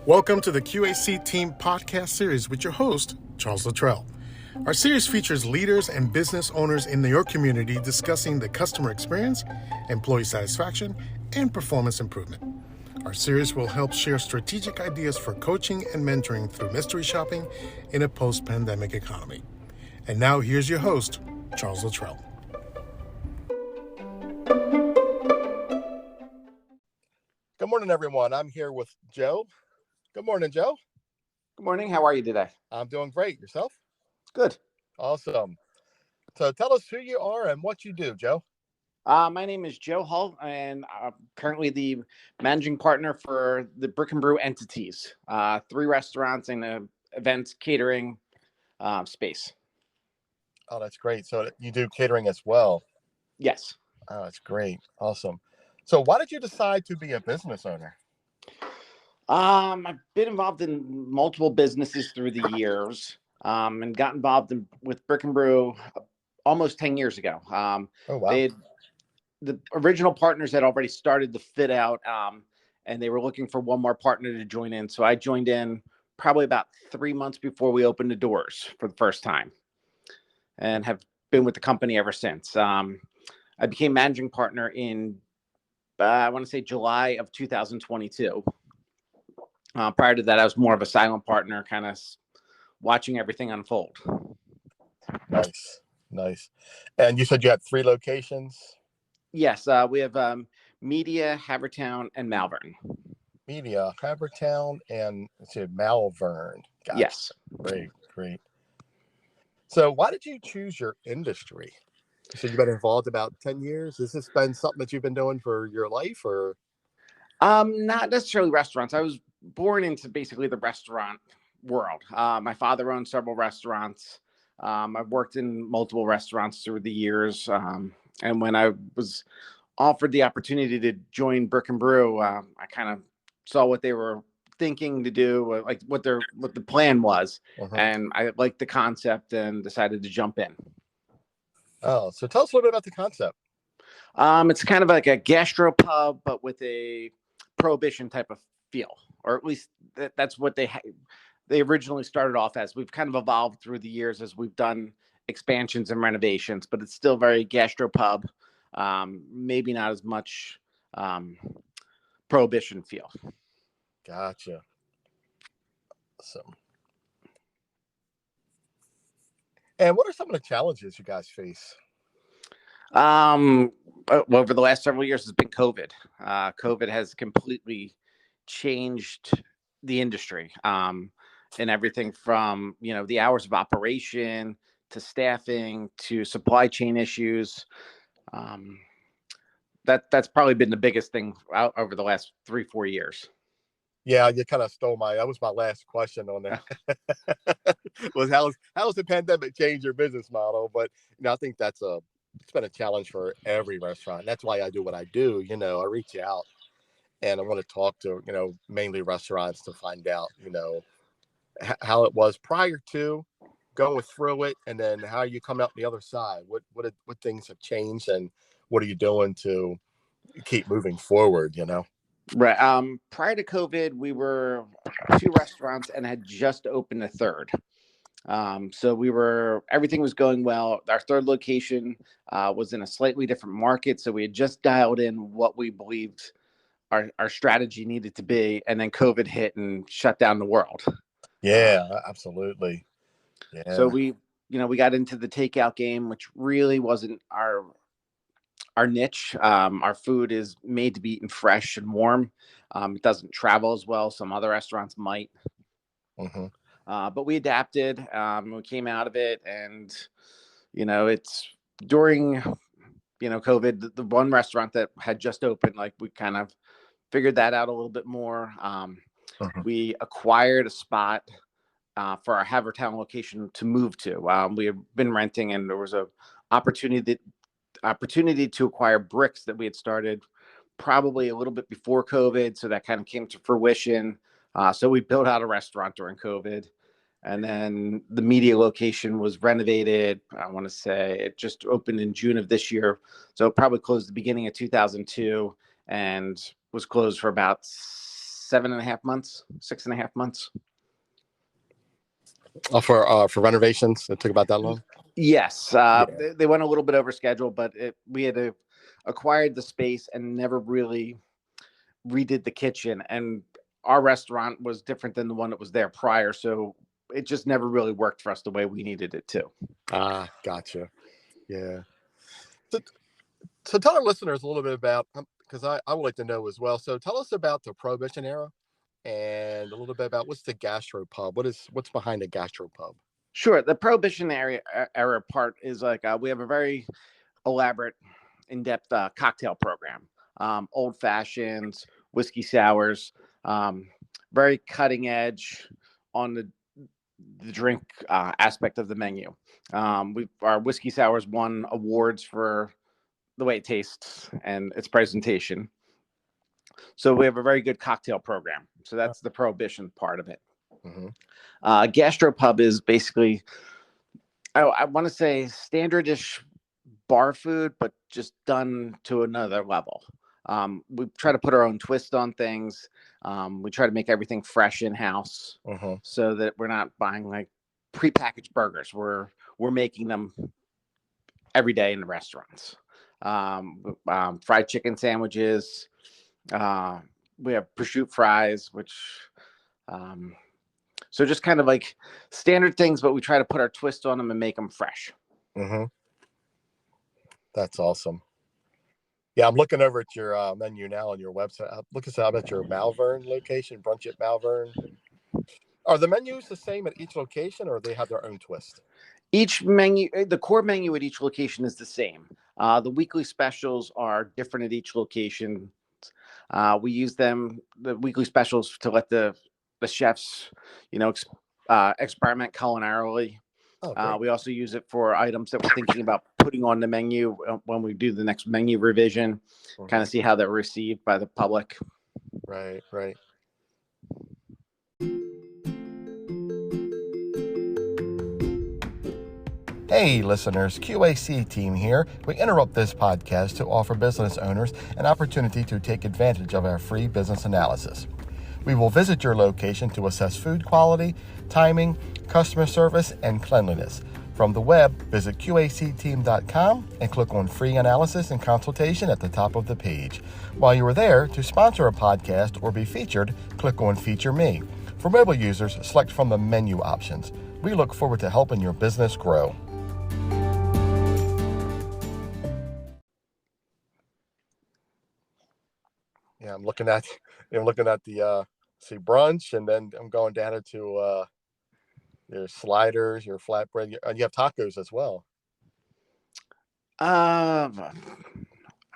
Welcome to the Q.A.C. Team podcast series with your host, Charles Luttrell. Our series features leaders and business owners in your community discussing the customer experience, employee satisfaction, and performance improvement. Our series will help share strategic ideas for coaching and mentoring through mystery shopping in a post-pandemic economy. And now here's your host, Charles Luttrell. Good morning, everyone. I'm here with Joe. Good morning, Joe. Good morning. How are you today? I'm doing great. Yourself? Good. Awesome. So tell us who you are and what you do, Joe. My name is Joe Hull, and I'm currently the managing partner for the Brew entities, 3 restaurants and an events catering space. Oh, that's great. So you do catering as well. Yes. Oh, that's great. Awesome. So why did you decide to be a business owner? I've been involved in multiple businesses through the years, and got involved with Brew almost 10 years ago. Oh, wow. The original partners had already started the fit out, and they were looking for one more partner to join in. So I joined in probably about 3 months before we opened the doors for the first time, and have been with the company ever since. I became managing partner in, I want to say July of 2022. Prior to that, I was more of a silent partner, kind of watching everything unfold. Nice. And you said you had 3 locations? Yes, we have Media, Havertown, and Malvern. Media, Havertown, and Malvern. Gotcha. Yes. Great. So why did you choose your industry? You said you've been involved about 10 years. Has this been something that you've been doing for your life, or? Not necessarily restaurants. I was born into basically the restaurant world. My father owned several restaurants. I've worked in multiple restaurants through the years. And when I was offered the opportunity to join Brew, I kind of saw what they were thinking to do, like what the plan was. And I liked the concept and decided to jump in. Oh, so tell us a little bit about the concept. It's kind of like a gastropub, but with a prohibition type of feel, or at least that's what they originally started off as. We've kind of evolved through the years as we've done expansions and renovations, but it's still very gastropub. Maybe not as much prohibition feel. Gotcha. Awesome. And what are some of the challenges you guys face? Over the last several years has been COVID. COVID has completely changed the industry, and everything from, the hours of operation to staffing to supply chain issues. That's probably been the biggest thing out over the last 3-4 years. Yeah, you kind of stole that was my last question on there. Was how's the pandemic changed your business model? But I think it's been a challenge for every restaurant. That's why I do what I do. I reach out and I want to talk to, mainly restaurants to find out, how it was prior to going through it, and then how you come out the other side. What things have changed, and what are you doing to keep moving forward? Right. Prior to COVID, we were 2 restaurants and had just opened a 3rd. So everything was going well. Our 3rd location was in a slightly different market. So we had just dialed in what we believed our strategy needed to be. And then COVID hit and shut down the world. Yeah, absolutely. Yeah. So we got into the takeout game, which really wasn't our niche. Our food is made to be eaten fresh and warm. It doesn't travel as well. Some other restaurants might. But we adapted. We came out of it, and it's during COVID. The one restaurant that had just opened, like, we kind of figured that out a little bit more. We acquired a spot for our Havertown location to move to. We had been renting, and there was a opportunity to acquire bricks that we had started probably a little bit before COVID. So that kind of came to fruition. So we built out a restaurant during COVID, and then the media location was renovated. I want to say it just opened in June of this year. So it probably closed the beginning of 2002 and was closed for about 7.5 months, 6.5 months. For renovations, it took about that long. Yes, they went a little bit over schedule, but we had acquired the space and never really redid the kitchen. And our restaurant was different than the one that was there prior, so it just never really worked for us the way we needed it to. Ah, gotcha. Yeah. So tell our listeners a little bit about, because I would like to know as well. So tell us about the Prohibition era and a little bit about what's the Gastropub. What's behind the Gastropub? Sure. The Prohibition era part is like we have a very elaborate, in-depth cocktail program. Old fashions, whiskey sours, very cutting edge on the drink aspect of the menu. Our whiskey sours won awards for the way it tastes and its presentation. So we have a very good cocktail program. So that's the Prohibition part of it. Mm-hmm. Gastropub is basically, I want to say, standardish bar food, but just done to another level. We try to put our own twist on things. We try to make everything fresh in house, so that we're not buying like prepackaged burgers. We're making them every day in the restaurants. Fried chicken sandwiches. We have prosciutto fries, which so just kind of like standard things, but we try to put our twist on them and make them fresh. Mm-hmm. That's awesome. Yeah, I'm looking over at your menu now on your website. Look at your Malvern location, brunch at Malvern. Are the menus the same at each location, or they have their own twist? Each menu, the core menu at each location is the same. The weekly specials are different at each location. We use the weekly specials, to let the chefs, experiment culinarily. We also use it for items that we're thinking about putting on the menu when we do the next menu revision, kind of see how they're received by the public. Right. Hey listeners, Q.A.C. team here. We interrupt this podcast to offer business owners an opportunity to take advantage of our free business analysis. We will visit your location to assess food quality, timing, customer service, and cleanliness. From the web, visit QACteam.com and click on Free Analysis and Consultation at the top of the page. While you are there, to sponsor a podcast or be featured, click on Feature Me. For mobile users, select from the menu options. We look forward to helping your business grow. Yeah, I'm looking at the brunch, and then I'm going down into your sliders, your flatbread, and you have tacos as well. I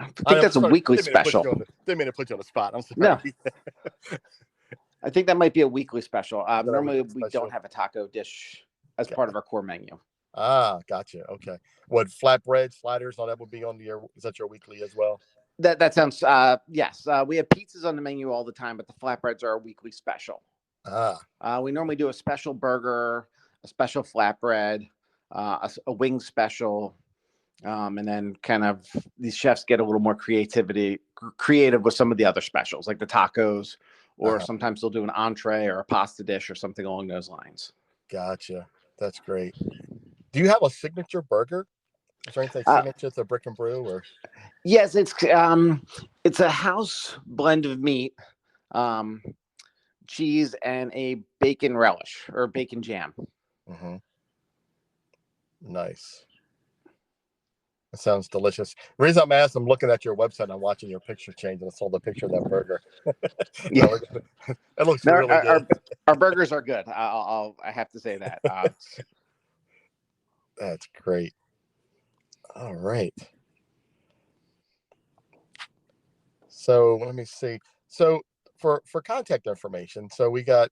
think that's a weekly special. Didn't mean to put you on the spot. I'm sorry. No. I think that might be a weekly special. Normally we don't have a taco dish as part of our core menu. Ah, gotcha. Okay. What, flatbread, sliders, all that would be on is that your weekly as well? That sounds, yes. We have pizzas on the menu all the time, but the flatbreads are a weekly special. We normally do a special burger, a special flatbread, a wing special, and then kind of these chefs get a little more creative with some of the other specials, like the tacos, or sometimes they'll do an entree or a pasta dish or something along those lines. Gotcha. That's great. Do you have a signature burger? Is there anything signature to Brick and Brew? Or yes, it's a house blend of meat, cheese, and a bacon relish or bacon jam. Nice. That sounds delicious. The reason I'm asking, I'm looking at your website and I'm watching your picture change, and I saw the picture of that burger. Yeah, it looks really good. Our burgers are good. I have to say that. That's great. All right. So let me see. So for contact information, so we got,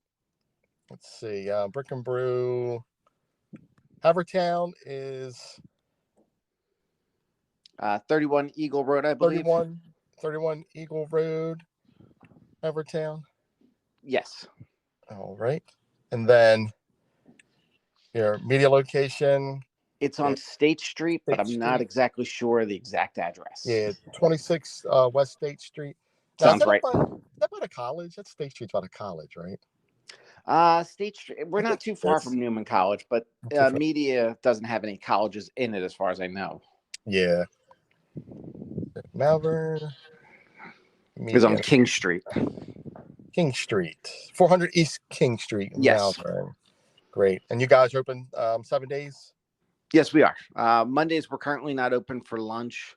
let's see, Brick and Brew. Havertown is 31 Eagle Road, I believe. 31 Eagle Road, Havertown. Yes. All right. And then your media location. It's on State Street, but I'm not exactly sure the exact address. Yeah, 26 West State Street. Now, is Sounds that up right. by, is that by the college? That's State Street's by the college, right? State Street, we're I not think too far that's from Newman College, but not too far. Media doesn't have any colleges in it, as far as I know. Yeah. Malvern It's on Media. King Street. King Street. 400 East King Street, Yes. Malvern. Great. And you guys are open 7 days? Yes, we are. Mondays, we're currently not open for lunch,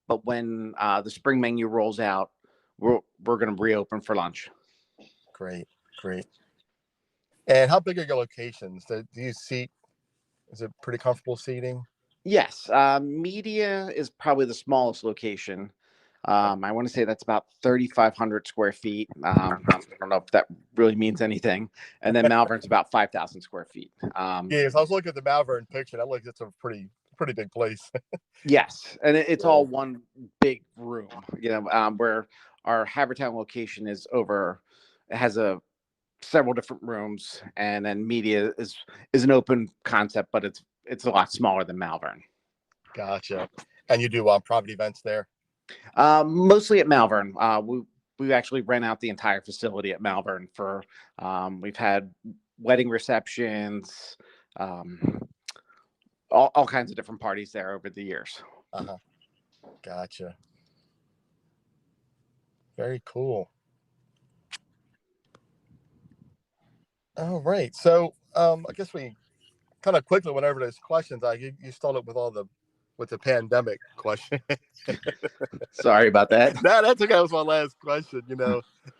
but when the spring menu rolls out, we're going to reopen for lunch. Great. Great. And how big are your locations? Do you seat? Is it pretty comfortable seating? Yes. Media is probably the smallest location. I want to say that's about 3,500 square feet. I don't know if that really means anything. And then Malvern's about 5,000 square feet. Yes, I was looking at the Malvern picture. That looks it's a pretty big place. Yes, and it's Yeah. all one big room. Where our Havertown location is over. It has several different rooms, and then Media is an open concept, but it's a lot smaller than Malvern. Gotcha. And you do private events there? Mostly at Malvern. We actually rent out the entire facility at Malvern for. We've had wedding receptions, all kinds of different parties there over the years. Gotcha. Very cool. All right. So I guess we kind of quickly went over those questions. You started with the pandemic question. Sorry about that. No, that's okay. That was my last question,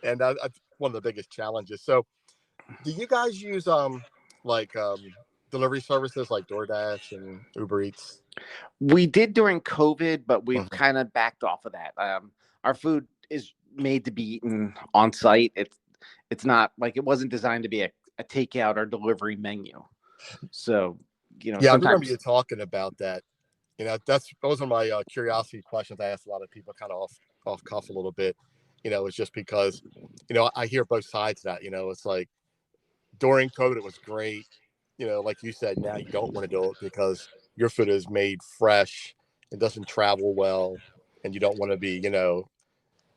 and that's one of the biggest challenges. So do you guys use like delivery services like DoorDash and Uber Eats? We did during COVID, but we've Mhm. kind of backed off of that. Our food is made to be eaten on site. It's not like it wasn't designed to be a takeout or delivery menu. So, Yeah, I remember sometimes you talking about that. Those are my curiosity questions. I asked a lot of people kind of off cuff a little bit. It's just because, I hear both sides of that. It's like during COVID it was great. Like you said, now you don't want to do it because your food is made fresh, it doesn't travel well, and you don't want to be,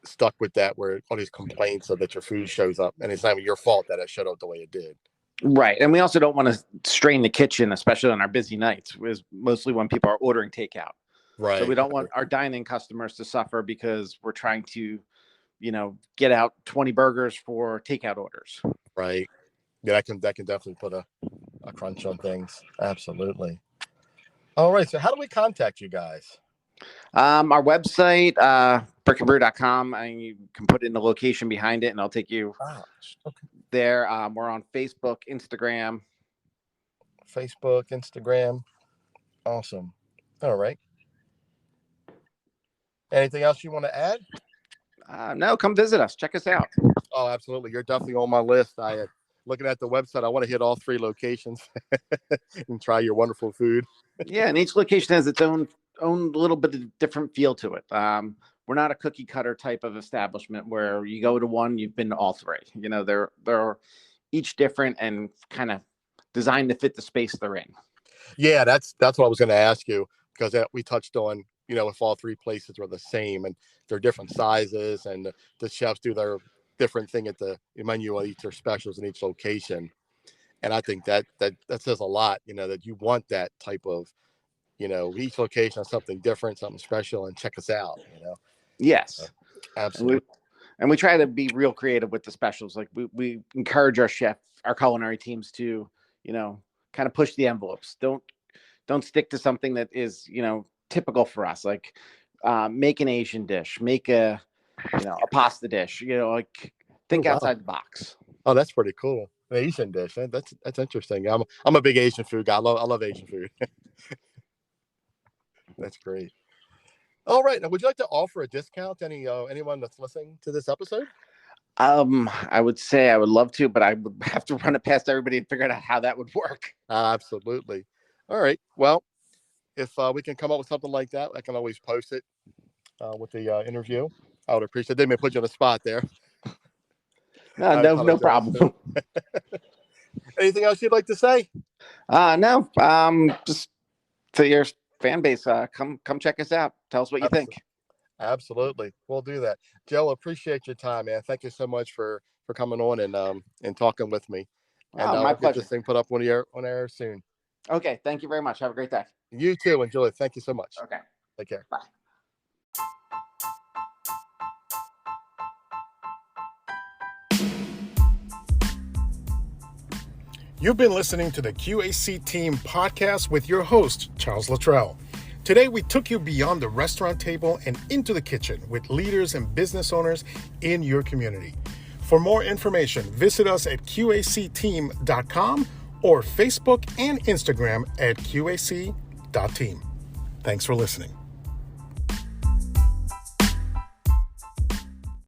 stuck with that where all these complaints of that your food shows up and it's not even your fault that it showed up the way it did. right, and we also don't want to strain the kitchen, especially on our busy nights, is mostly when people are ordering takeout. So we Right. don't want our dining customers to suffer because we're trying to, get out 20 burgers for takeout orders. Right. Yeah, that can definitely put a crunch on things. Absolutely. All right. So how do we contact you guys? Our website, brickandbrew.com, and you can put in the location behind it, and I'll take you Okay. there. We're on Facebook, Instagram. Facebook, Instagram. Awesome. All right. Anything else you want to add? No, come visit us. Check us out. Oh, absolutely. You're definitely on my list. Looking at the website, I want to hit all 3 locations and try your wonderful food. Yeah, and each location has its own little bit of different feel to it. We're not a cookie cutter type of establishment where you go to one, you've been to all 3. They're each different and kind of designed to fit the space they're in. Yeah, that's what I was going to ask you because we touched on, if all 3 places were the same and they're different sizes and the chefs do their different thing at the menu on each their specials in each location. And I think that says a lot, that you want that type of, each location has something different, something special, and check us out, Yes. Absolutely. And we try to be real creative with the specials. Like we encourage our culinary teams to, kind of push the envelopes. Don't stick to something that is, typical for us. Like make an Asian dish, make a pasta dish, think outside the box. Oh, that's pretty cool. An Asian dish. That's interesting. I'm a big Asian food guy. I love Asian food. That's great. All right. Now, would you like to offer a discount to anyone that's listening to this episode? I would say I would love to, but I would have to run it past everybody and figure out how that would work. Absolutely. All right. Well, if we can come up with something like that, I can always post it with the interview. I would appreciate it. Didn't mean to put you on the spot there. No problem. Anything else you'd like to say? No. Just to your fan base, come check us out. Tell us what you think. Absolutely. We'll do that. Joe, appreciate your time, man. Thank you so much for coming on and talking with me. And Oh, my we'll get pleasure. this thing put up on air soon. Okay. Thank you very much. Have a great day. You too. Enjoy it. Thank you so much. Okay. Take care. Bye. You've been listening to the Q.A.C. Team podcast with your host, Charles Luttrell. Today, we took you beyond the restaurant table and into the kitchen with leaders and business owners in your community. For more information, visit us at QACteam.com or Facebook and Instagram at QAC.team. Thanks for listening.